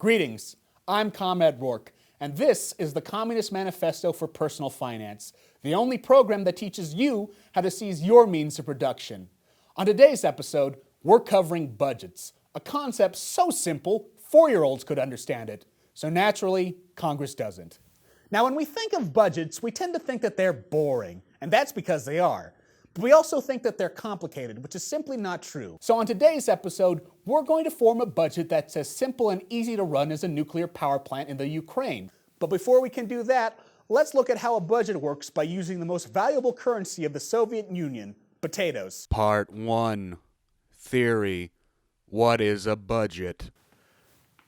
Greetings, I'm Comrade Rourke, and this is the Communist Manifesto for Personal Finance, the only program that teaches you how to seize your means of production. On today's episode, we're covering budgets, a concept so simple, 4-year-olds could understand it. So naturally, Congress doesn't. Now, when we think of budgets, we tend to think that they're boring, and that's because they are. But we also think that they're complicated, which is simply not true. So on today's episode, we're going to form a budget that's as simple and easy to run as a nuclear power plant in the Ukraine. But before we can do that, let's look at how a budget works by using the most valuable currency of the Soviet Union, potatoes. Part 1. Theory. What is a budget?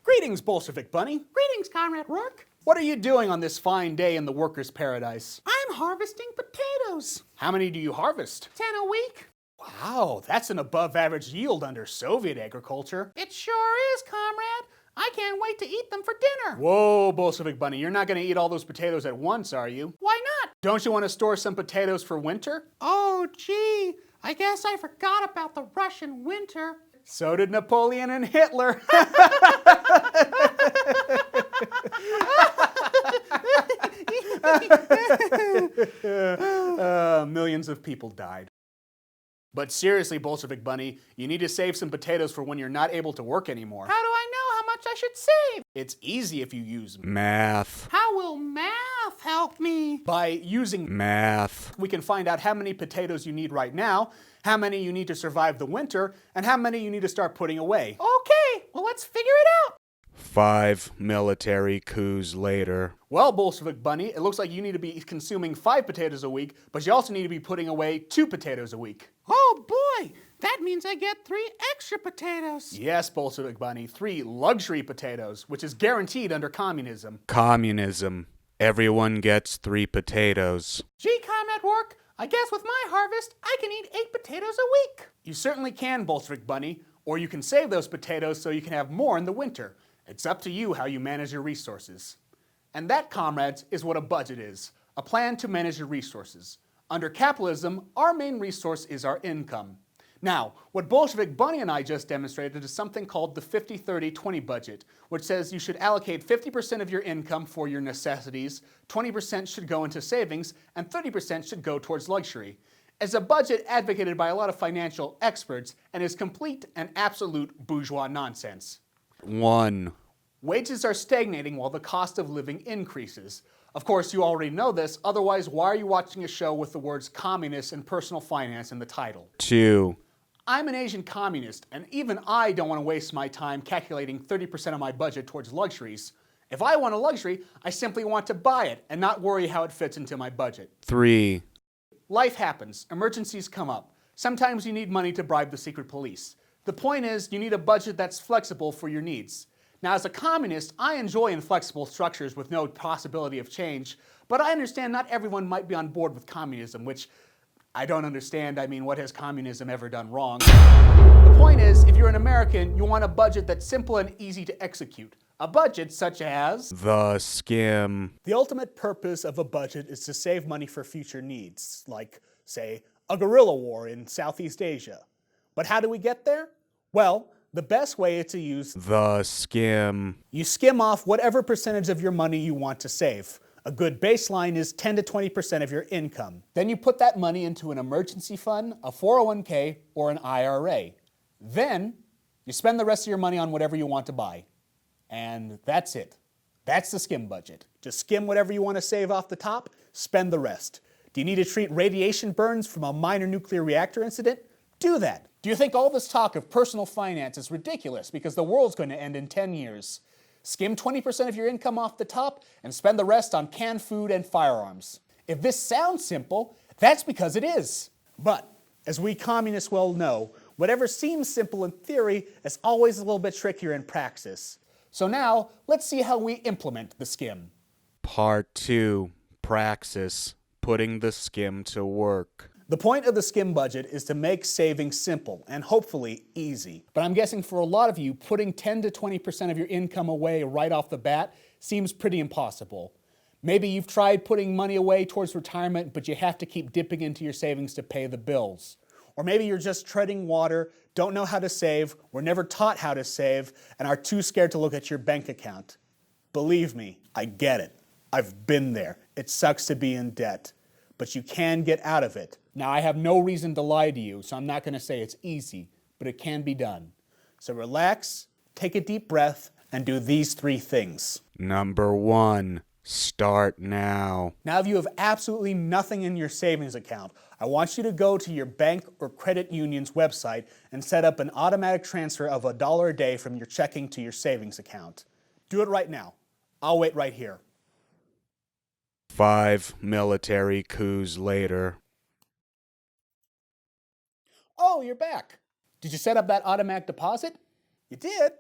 Greetings, Bolshevik Bunny. Greetings, Comrade Rourke. What are you doing on this fine day in the workers' paradise? I'm harvesting potatoes. How many do you harvest? 10 a week. Wow, that's an above-average yield under Soviet agriculture. It sure is, Comrade. I can't wait to eat them for dinner. Whoa, Bolshevik Bunny, you're not going to eat all those potatoes at once, are you? Why not? Don't you want to store some potatoes for winter? Oh, gee. I guess I forgot about the Russian winter. So did Napoleon and Hitler. Millions of people died. But seriously, Bolshevik Bunny, you need to save some potatoes for when you're not able to work anymore. How do I know how much I should save? It's easy if you use Math. How will math help me? By using Math. we can find out how many potatoes you need right now, how many you need to survive the winter, and how many you need to start putting away. Okay, well, let's figure it out. 5 military coups later. Well, Bolshevik Bunny, it looks like you need to be consuming 5 potatoes a week, but you also need to be putting away 2 potatoes a week. Oh, boy. That means I get 3 extra potatoes. Yes, Bolshevik Bunny, 3 luxury potatoes, which is guaranteed under communism. Communism. Everyone gets 3 potatoes. Gee, Comrade Rourke, I guess with my harvest, I can eat 8 potatoes a week. You certainly can, Bolshevik Bunny, or you can save those potatoes so you can have more in the winter. It's up to you how you manage your resources. And that, comrades, is what a budget is, a plan to manage your resources. Under capitalism, our main resource is our income. Now, what Bolshevik Bunny and I just demonstrated is something called the 50-30-20 budget, which says you should allocate 50% of your income for your necessities, 20% should go into savings, and 30% should go towards luxury. It's a budget advocated by a lot of financial experts and is complete and absolute bourgeois nonsense. 1. Wages are stagnating while the cost of living increases. Of course, you already know this, otherwise why are you watching a show with the words communist and personal finance in the title? 2. I'm an Asian communist, and even I don't want to waste my time calculating 30% of my budget towards luxuries. If I want a luxury, I simply want to buy it and not worry how it fits into my budget. 3. Life happens, emergencies come up. Sometimes you need money to bribe the secret police. The point is, you need a budget that's flexible for your needs. Now, as a communist, I enjoy inflexible structures with no possibility of change, but I understand not everyone might be on board with communism, which I don't understand. I mean, what has communism ever done wrong? The point is, if you're an American, you want a budget that's simple and easy to execute. A budget such as The skim. the ultimate purpose of a budget is to save money for future needs, like, say, a guerrilla war in Southeast Asia. But how do we get there? Well, the best way is to use The skim. you skim off whatever percentage of your money you want to save. A good baseline is 10 to 20% of your income. Then you put that money into an emergency fund, a 401k, or an IRA. Then you spend the rest of your money on whatever you want to buy. And that's it. That's the skim budget. Just skim whatever you want to save off the top, spend the rest. Do you need to treat radiation burns from a minor nuclear reactor incident? Do that. Do you think all this talk of personal finance is ridiculous because the world's going to end in 10 years? Skim 20% of your income off the top and spend the rest on canned food and firearms. If this sounds simple, that's because it is. But, as we communists well know, whatever seems simple in theory is always a little bit trickier in praxis. So now, let's see how we implement the skim. Part 2. Praxis. Putting the skim to work. The point of the skim budget is to make saving simple and hopefully easy. But I'm guessing for a lot of you, putting 10 to 20% of your income away right off the bat seems pretty impossible. Maybe you've tried putting money away towards retirement, but you have to keep dipping into your savings to pay the bills. Or maybe you're just treading water, don't know how to save, were never taught how to save, and are too scared to look at your bank account. Believe me, I get it. I've been there. It sucks to be in debt. But you can get out of it. Now, I have no reason to lie to you, so I'm not going to say it's easy, but it can be done. So relax, take a deep breath, and do these 3 things. Number 1, start now. Now, if you have absolutely nothing in your savings account, I want you to go to your bank or credit union's website and set up an automatic transfer of $1 a day from your checking to your savings account. Do it right now. I'll wait right here. 5 military coups later. Oh, you're back. Did you set up that automatic deposit? You did?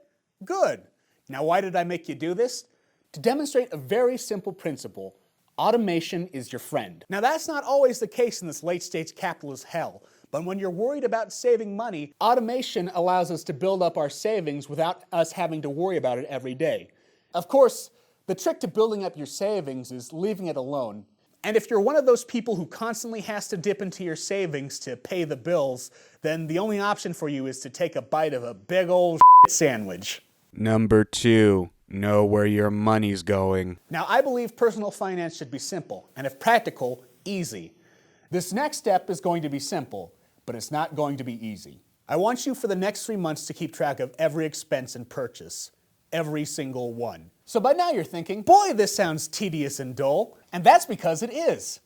Good. Now, why did I make you do this? To demonstrate a very simple principle. Automation is your friend. Now, that's not always the case in this late-stage capitalist hell, but when you're worried about saving money, automation allows us to build up our savings without us having to worry about it every day. Of course, the trick to building up your savings is leaving it alone. And if you're one of those people who constantly has to dip into your savings to pay the bills, then the only option for you is to take a bite of a big old sandwich. Number 2, know where your money's going. Now, I believe personal finance should be simple, and if practical, easy. This next step is going to be simple, but it's not going to be easy. I want you for the next 3 months to keep track of every expense and purchase. Every single one. So by now you're thinking, boy, this sounds tedious and dull, and that's because it is.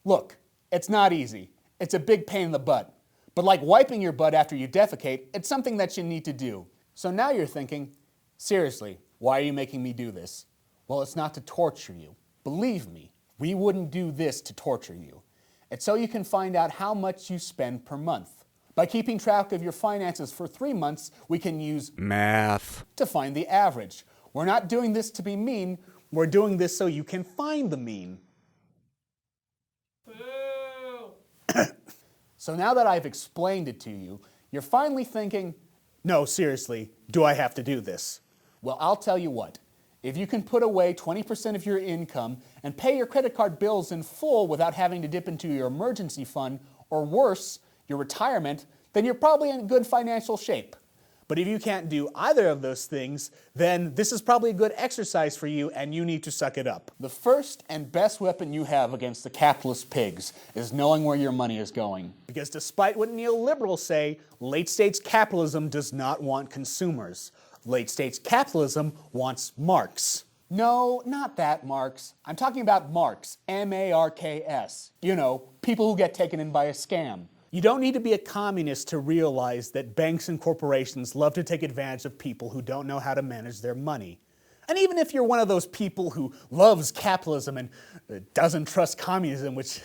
Look, it's not easy. It's a big pain in the butt. But like wiping your butt after you defecate, it's something that you need to do. So now you're thinking, seriously, why are you making me do this? Well, it's not to torture you. Believe me, we wouldn't do this to torture you. It's so you can find out how much you spend per month. By keeping track of your finances for 3 months, we can use math to find the average. We're not doing this to be mean, we're doing this so you can find the mean. So now that I've explained it to you, you're finally thinking, no, seriously, do I have to do this? Well, I'll tell you what. If you can put away 20% of your income and pay your credit card bills in full without having to dip into your emergency fund, or worse, your retirement, then you're probably in good financial shape. But if you can't do either of those things, then this is probably a good exercise for you and you need to suck it up. The first and best weapon you have against the capitalist pigs is knowing where your money is going. Because despite what neoliberals say, late-stage capitalism does not want consumers. Late-stage capitalism wants marks. No, not that Marx. I'm talking about marks, M-A-R-K-S. You know, people who get taken in by a scam. You don't need to be a communist to realize that banks and corporations love to take advantage of people who don't know how to manage their money. And even if you're one of those people who loves capitalism and doesn't trust communism, which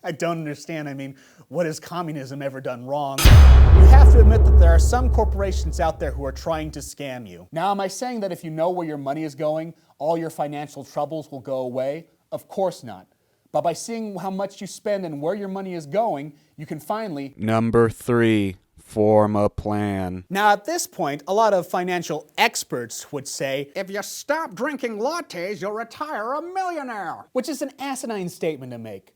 I don't understand. I mean, what has communism ever done wrong? You have to admit that there are some corporations out there who are trying to scam you. Now, am I saying that if you know where your money is going, all your financial troubles will go away? Of course not. But by seeing how much you spend and where your money is going, you can finally... Number 3, form a plan. Now at this point, a lot of financial experts would say, If you stop drinking lattes, you'll retire a millionaire. which is an asinine statement to make.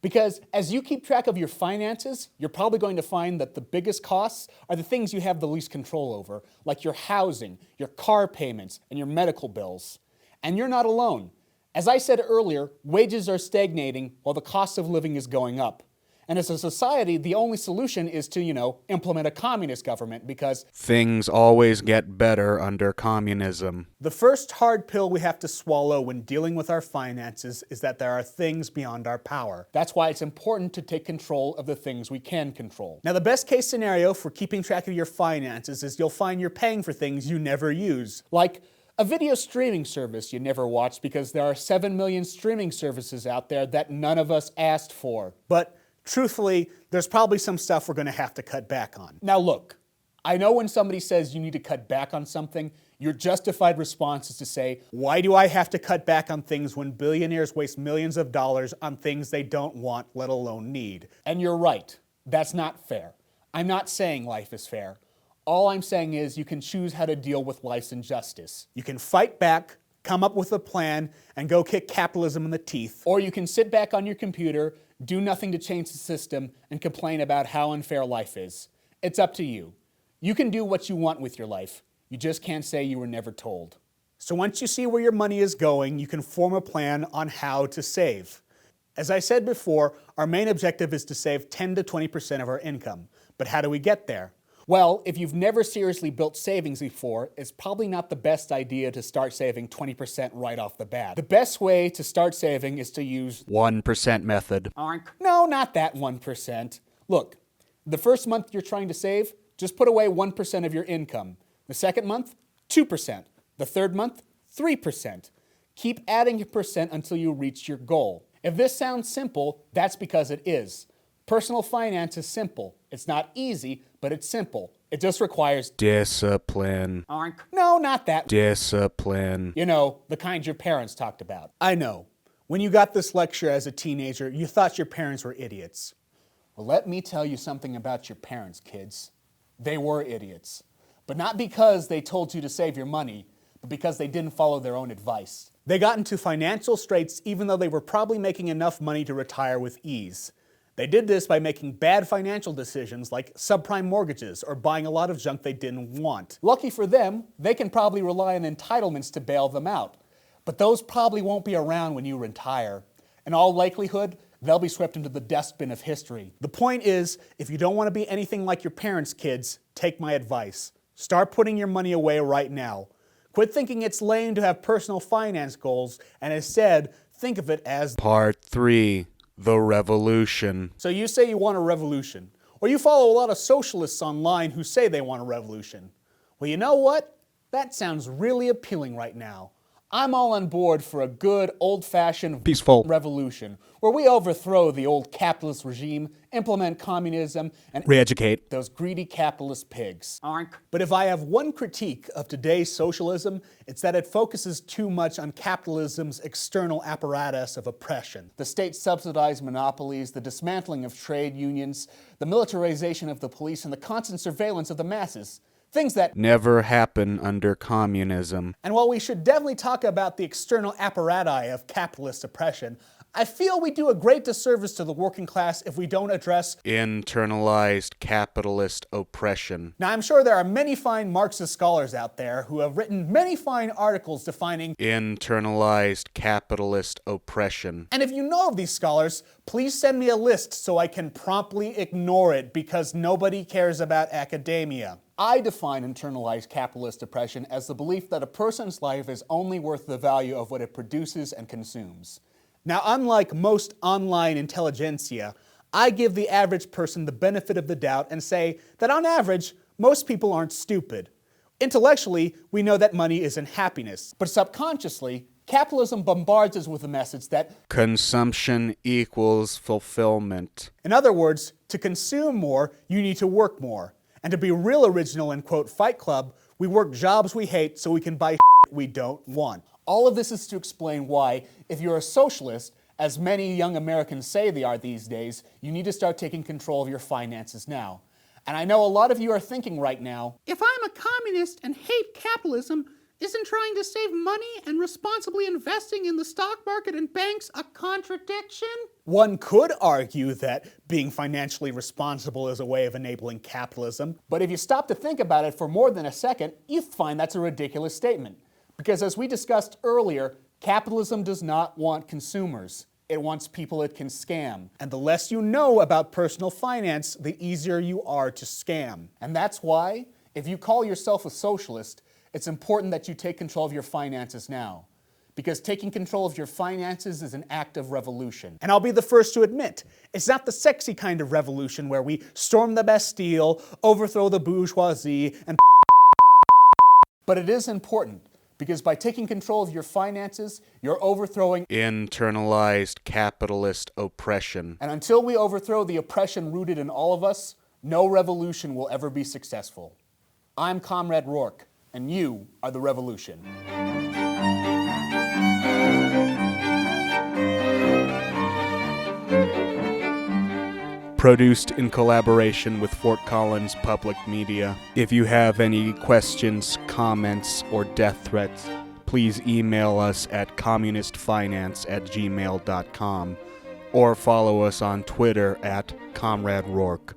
Because as you keep track of your finances, you're probably going to find that the biggest costs are the things you have the least control over, like your housing, your car payments, and your medical bills. And you're not alone. As I said earlier, wages are stagnating while the cost of living is going up. And as a society, the only solution is to, implement a communist government because Things always get better under communism. the first hard pill we have to swallow when dealing with our finances is that there are things beyond our power. That's why it's important to take control of the things we can control. Now, the best case scenario for keeping track of your finances is you'll find you're paying for things you never use. Like a video streaming service you never watched because there are 7 million streaming services out there that none of us asked for. But truthfully, there's probably some stuff we're going to have to cut back on. Now look, I know when somebody says you need to cut back on something, your justified response is to say, why do I have to cut back on things when billionaires waste millions of dollars on things they don't want, let alone need? And you're right, that's not fair. I'm not saying life is fair. All I'm saying is you can choose how to deal with life's injustice. You can fight back, come up with a plan, and go kick capitalism in the teeth. Or you can sit back on your computer, do nothing to change the system, and complain about how unfair life is. It's up to you. You can do what you want with your life. You just can't say you were never told. So once you see where your money is going, you can form a plan on how to save. As I said before, our main objective is to save 10 to 20% of our income. But how do we get there? Well, if you've never seriously built savings before, it's probably not the best idea to start saving 20% right off the bat. The best way to start saving is to use 1% method. No, not that 1%. Look, the first month you're trying to save, just put away 1% of your income. The second month, 2%. The third month, 3%. Keep adding a percent until you reach your goal. If this sounds simple, that's because it is. Personal finance is simple. It's not easy, but it's simple. It just requires Discipline. No, not that. Discipline. You know, the kind your parents talked about. I know. When you got this lecture as a teenager, you thought your parents were idiots. Well, let me tell you something about your parents, kids. They were idiots. But not because they told you to save your money, but because they didn't follow their own advice. They got into financial straits even though they were probably making enough money to retire with ease. They did this by making bad financial decisions like subprime mortgages or buying a lot of junk they didn't want. Lucky for them, they can probably rely on entitlements to bail them out. But those probably won't be around when you retire. In all likelihood, they'll be swept into the dustbin of history. The point is, if you don't want to be anything like your parents' kids, take my advice. Start putting your money away right now. Quit thinking it's lame to have personal finance goals, and instead, think of it as Part 3. The Revolution. So you say you want a revolution, or you follow a lot of socialists online who say they want a revolution. Well, you know what? That sounds really appealing right now. I'm all on board for a good, old-fashioned Peaceful revolution, where we overthrow the old capitalist regime, implement communism, and re-educate those greedy capitalist pigs. But if I have one critique of today's socialism, it's that it focuses too much on capitalism's external apparatus of oppression. The state-subsidized monopolies, the dismantling of trade unions, the militarization of the police, and the constant surveillance of the masses. Things that never happen under communism. And while we should definitely talk about the external apparati of capitalist oppression, I feel we do a great disservice to the working class if we don't address internalized capitalist oppression. Now, I'm sure there are many fine Marxist scholars out there who have written many fine articles defining internalized capitalist oppression. And if you know of these scholars, please send me a list so I can promptly ignore it because nobody cares about academia. I define internalized capitalist oppression as the belief that a person's life is only worth the value of what it produces and consumes. Now, unlike most online intelligentsia, I give the average person the benefit of the doubt and say that on average, most people aren't stupid. Intellectually, we know that money isn't happiness, but subconsciously, capitalism bombards us with the message that consumption equals fulfillment. In other words, to consume more, you need to work more. And to be real original in, quote, Fight Club, we work jobs we hate so we can buy we don't want. All of this is to explain why, if you're a socialist, as many young Americans say they are these days, you need to start taking control of your finances now. And I know a lot of you are thinking right now, If I'm a communist and hate capitalism, isn't trying to save money and responsibly investing in the stock market and banks a contradiction? one could argue that being financially responsible is a way of enabling capitalism. But if you stop to think about it for more than a second, you find that's a ridiculous statement. Because as we discussed earlier, capitalism does not want consumers. It wants people it can scam. And the less you know about personal finance, the easier you are to scam. And that's why, if you call yourself a socialist, it's important that you take control of your finances now. Because taking control of your finances is an act of revolution. And I'll be the first to admit, it's not the sexy kind of revolution where we storm the Bastille, overthrow the bourgeoisie, and but it is important. Because by taking control of your finances, you're overthrowing internalized capitalist oppression. And until we overthrow the oppression rooted in all of us, no revolution will ever be successful. I'm Comrade Rourke, and you are the revolution. Produced in collaboration with Fort Collins Public Media. If you have any questions, comments, or death threats, please email us at communistfinance@gmail.com or follow us on Twitter at Comrade Rourke.